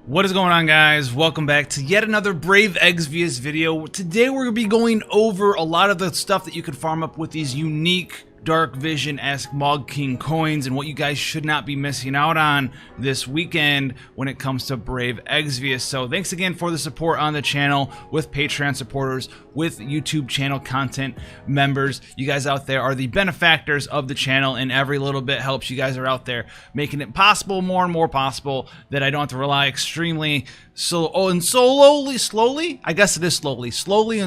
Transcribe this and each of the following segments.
What is going on, guys? Welcome back to yet another Brave Exvius video. Today we're going to be going over a lot of the stuff that you can farm up with these unique Dark Vision-esque Mog King coins and what you guys should not be missing out on this weekend when it comes to Brave Exvius. So thanks again for the support on the channel with Patreon supporters, with YouTube channel content members. You guys out there are the benefactors of the channel, and every little bit helps. You guys are out there making it possible, more and more possible, that I don't have to rely extremely slowly and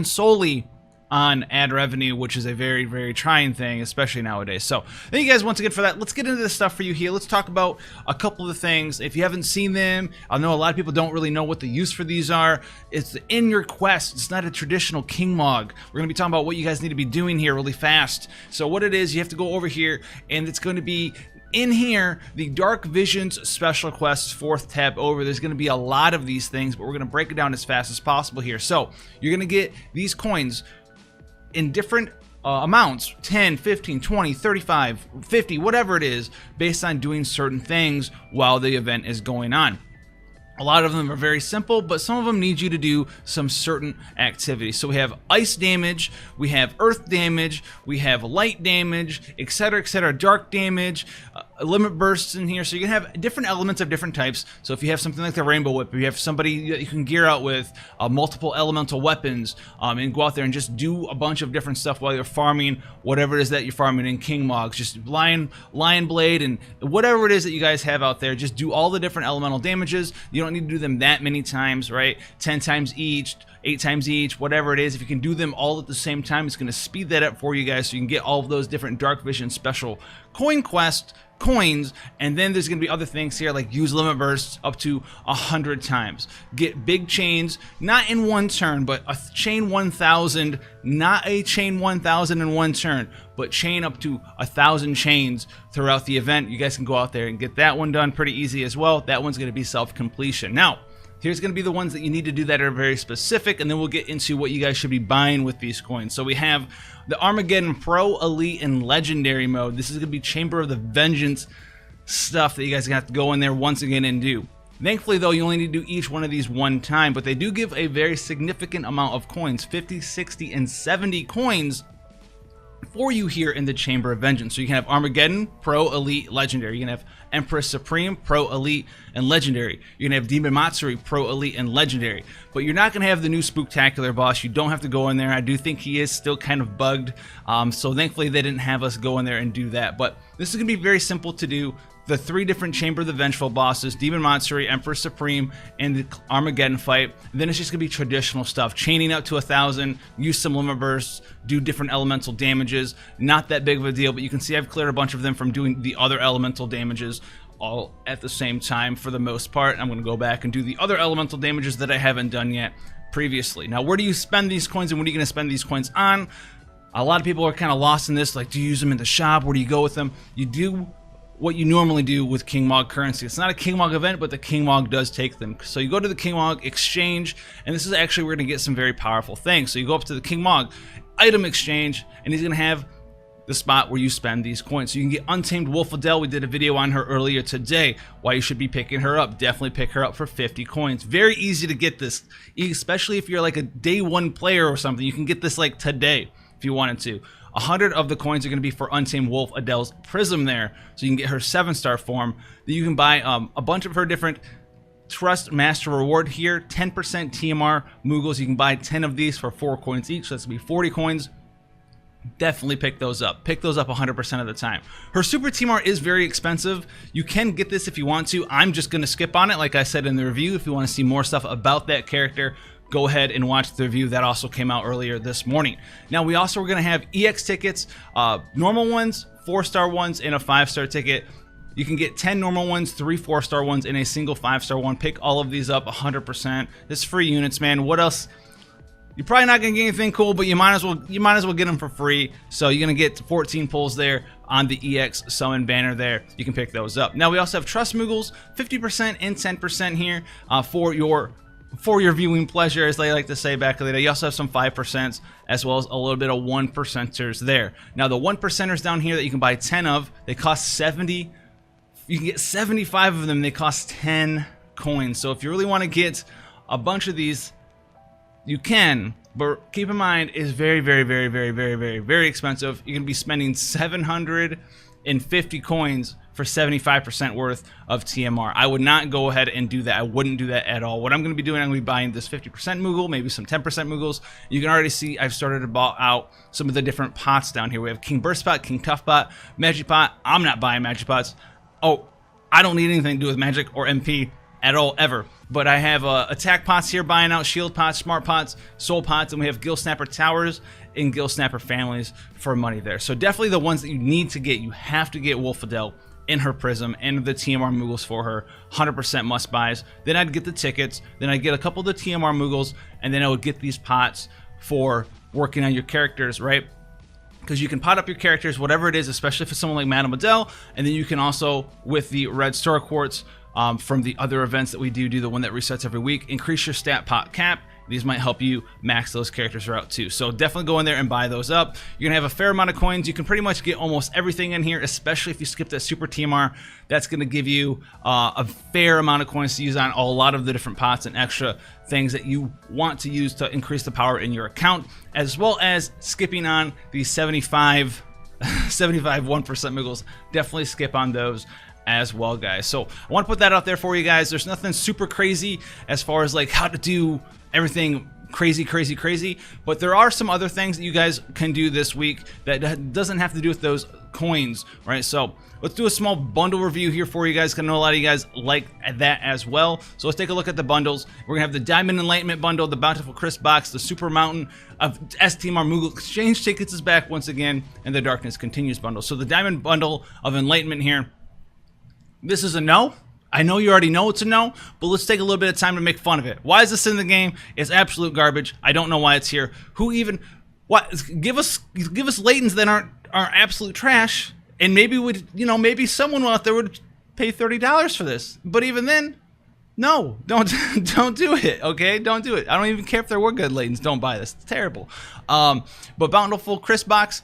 solely on ad revenue, which is a very, very trying thing, especially nowadays. So thank you guys once again for that. Let's get into this stuff for you here. Let's talk about a couple of the things. If you haven't seen them, I know a lot of people don't really know what the use for these are. It's in your quest. It's not a traditional King Mog. We're going to be talking about what you guys need to be doing here really fast. So what it is, you have to go over here, and it's going to be in here, the Dark Visions special quests, 4th tab over. There's going to be a lot of these things, but we're going to break it down as fast as possible here. So you're going to get these coins in different amounts, 10, 15, 20, 35, 50, whatever it is, based on doing certain things while the event is going on. A lot of them are very simple, but some of them need you to do some certain activities. So we have ice damage, we have earth damage, we have light damage, etc., dark damage, limit bursts in here. So you can have different elements of different types. So if you have something like the Rainbow Whip, if you have somebody that you can gear out with multiple elemental weapons, and go out there and just do a bunch of different stuff while you're farming whatever it is that you're farming in King Mogs, just Lion Blade and whatever it is that you guys have out there, just do all the different elemental damages. You don't need to do them that many times, right? 10 times each, 8 times each, whatever it is. If you can do them all at the same time, it's going to speed that up for you guys, so you can get all of those different Dark Vision special coin quest coins. And then there's going to be other things here, like use limit bursts up to 100 times, get big chains, not in one turn, but a chain 1000, not a chain 1000 in one turn, but chain up to 1,000 chains throughout the event. You guys can go out there and get that one done pretty easy as well. That one's going to be self-completion. Now here's going to be the ones that you need to do that are very specific, and then we'll get into what you guys should be buying with these coins. So we have the Armageddon Pro, Elite, and Legendary mode. This is going to be Chamber of the Vengeance stuff that you guys have to go in there once again and do. Thankfully, though, you only need to do each one of these one time, but they do give a very significant amount of coins, 50, 60, and 70 coins for you here in the Chamber of Vengeance. So you can have Armageddon, Pro, Elite, Legendary. You can have Empress Supreme, Pro, Elite, and Legendary. You're going to have Demon Matsuri, Pro, Elite, and Legendary. But you're not going to have the new Spooktacular boss. You don't have to go in there. I do think he is still kind of bugged. So thankfully they didn't have us go in there and do that. But this is going to be very simple to do. The 3 different Chamber of the Vengeful bosses, Demon Matsuri, Empress Supreme, and the Armageddon fight. Then it's just going to be traditional stuff. Chaining up to 1,000, use some limit bursts, do different elemental damages. Not that big of a deal, but you can see I've cleared a bunch of them from doing the other elemental damages all at the same time for the most part. I'm going to go back and do the other elemental damages that I haven't done yet previously. Now, where do you spend these coins, and what are you going to spend these coins on? A lot of people are kind of lost in this, like, do you use them in the shop? Where do you go with them? You do what you normally do with King Mog currency. It's not a King Mog event, but the King Mog does take them. So you go to the King Mog exchange, and this is actually where we're going to get some very powerful things. So you go up to the King Mog item exchange, and he's going to have the spot where you spend these coins. So you can get Untamed Wolf Adele. We did a video on her earlier today, why you should be picking her up. Definitely pick her up for 50 coins. Very easy to get this, especially if you're like a day 1 player or something. You can get this like today if you wanted to. 100 of the coins are going to be for Untamed Wolf Adele's Prism there, so you can get her 7-star form. Then you can buy a bunch of her different Trust Master Reward here, 10% TMR Mughals. You can buy 10 of these for 4 coins each, so that's going to be 40 coins. Definitely pick those up. Pick those up 100% of the time. Her Super TMR is very expensive. You can get this if you want to. I'm just going to skip on it, like I said in the review. If you want to see more stuff about that character, go ahead and watch the review that also came out earlier this morning. Now we also are going to have EX tickets, normal ones, 4-star ones, and a 5-star ticket. You can get 10 normal ones, 3 4-star ones, and a single 5-star one. Pick all of these up 100%. It's free units, man. What else? You're probably not gonna get anything cool, but you might as well get them for free. So you're gonna get 14 pulls there on the EX summon banner there. You can pick those up. Now we also have Trust Mughals, 50% and 10% here for your viewing pleasure, as they like to say back in the day. You also have some 5% as well as a little bit of 1%ers there. Now the 1%ers down here that you can buy 10 of, they cost 70. You can get 75 of them. They cost 10 coins. So if you really want to get a bunch of these, you can, but keep in mind it's very, very, very, very, very, very, very expensive. You're gonna be spending 750 coins for 75% worth of TMR. I would not go ahead and do that. I wouldn't do that at all. What I'm going to be doing, I'm going to be buying this 50% Moogle, maybe some 10% Moogles. You can already see I've started to bought out some of the different pots down here. We have King Burst Pot, King Tough Pot, Magic Pot. I'm not buying Magic Pots. Oh, I don't need anything to do with Magic or MP at all, ever. But I have attack pots here, buying out shield pots, smart pots, soul pots, and we have Gill Snapper Towers and Gill Snapper families for money there. So definitely the ones that you need to get, you have to get Wolfadel in her Prism and the TMR Moogles for her, 100% must buys. Then I'd get the tickets, then I'd get a couple of the TMR Moogles, and then I would get these pots for working on your characters, right? Because you can pot up your characters, whatever it is, especially for someone like Madame Adele, and then you can also, with the red Star Quartz, from the other events that we do the one that resets every week, increase your stat pot cap. These might help you max those characters out too. So definitely go in there and buy those up. You're gonna have a fair amount of coins. You can pretty much get almost everything in here, especially if you skip that Super TMR. That's gonna give you a fair amount of coins to use on a lot of the different pots and extra things that you want to use to increase the power in your account, as well as skipping on the 75 1% Moogles. Definitely skip on those as well, guys. So I want to put that out there for you guys. There's nothing super crazy as far as like how to do everything crazy, but there are some other things that you guys can do this week that doesn't have to do with those coins, right? So let's do a small bundle review here for you guys, because I know a lot of you guys like that as well. So let's take a look at the bundles. We're gonna have the Diamond Enlightenment bundle, the Bountiful Crisp box, the Super Mountain of STMR Moogle Exchange tickets is back once again, and the Darkness Continues bundle. So the Diamond bundle of Enlightenment here, this is a no. I know you already know it's a no, but let's take a little bit of time to make fun of it. Why is this in the game? It's absolute garbage. I don't know why it's here. Who even? What? Give us Laytons that aren't absolute trash, and maybe maybe someone out there would pay $30 for this. But even then, no, don't do it. Okay, don't do it. I don't even care if there were good Laytons. Don't buy this. It's terrible. But Bountiful Crisp box.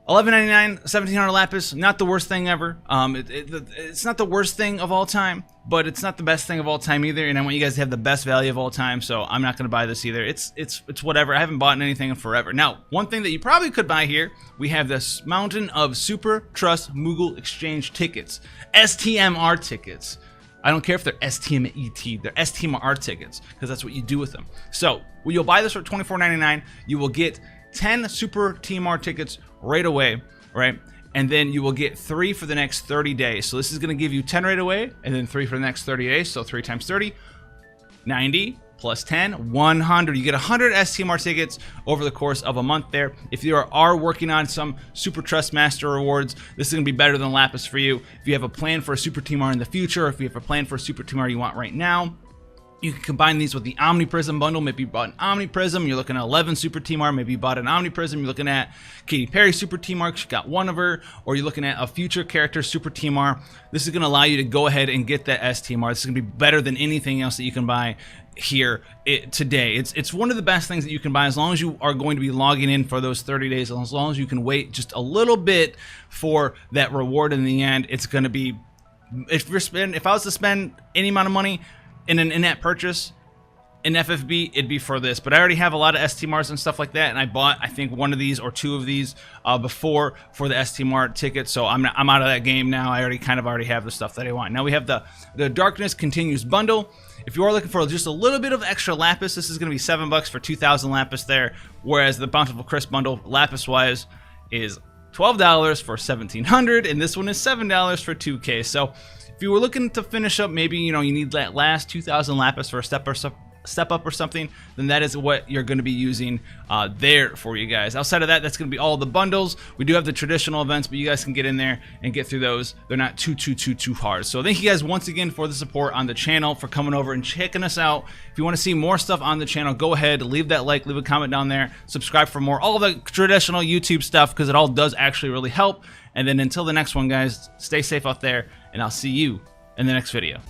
$11.99, 1700 Lapis, not the worst thing ever. It's not the worst thing of all time, but it's not the best thing of all time either. And I want you guys to have the best value of all time, so I'm not going to buy this either. It's whatever. I haven't bought anything in forever. Now, one thing that you probably could buy here, we have this Mountain of Super Trust Moogle Exchange tickets, STMR tickets. I don't care if they're STMET, they're STMR tickets, because that's what you do with them. So when you'll buy this for $24.99, you will get 10 Super TMR tickets right away, right? And then you will get 3 for the next 30 days. So this is going to give you 10 right away, and then 3 for the next 30 days. So 3 times 30, 90 plus 10, 100. You get 100 STMR tickets over the course of a month there. If you are working on some Super Trust Master rewards, this is going to be better than Lapis for you. If you have a plan for a Super TMR in the future, if you have a plan for a Super TMR you want right now, you can combine these with the Omni Prism bundle. Maybe you bought an Omni Prism, you're looking at 11 Super TMR. Maybe you bought an Omni Prism, you're looking at Katy Perry Super TMR, she got one of her, or you're looking at a future character Super TMR. This is going to allow you to go ahead and get that STMR. This is going to be better than anything else that you can buy here today. It's one of the best things that you can buy, as long as you are going to be logging in for those 30 days, as long as you can wait just a little bit for that reward in the end. It's going to be, if I was to spend any amount of money in an in-app purchase in FFB, it'd be for this. But I already have a lot of STMRs and stuff like that, and I bought, I think, one of these or 2 of these before for the STMR ticket, so I'm out of that game now. I already have the stuff that I want. Now we have the Darkness Continues bundle. If you are looking for just a little bit of extra Lapis, this is going to be $7 for 2,000 Lapis there, whereas the Bountiful Crisp bundle, Lapis-wise, is $12 for 1,700, and this one is $7 for 2K. So if you were looking to finish up, maybe you need that last 2,000 Lapis for a step up or something, then that is what you're going to be using there for you guys. Outside of that, that's going to be all the bundles. We do have the traditional events, but you guys can get in there and get through those. They're not too hard. So thank you guys once again for the support on the channel, for coming over and checking us out. If you want to see more stuff on the channel, go ahead, leave that like, leave a comment down there, subscribe for more, all the traditional YouTube stuff, because it all does actually really help. And then until the next one, guys, stay safe out there, and I'll see you in the next video.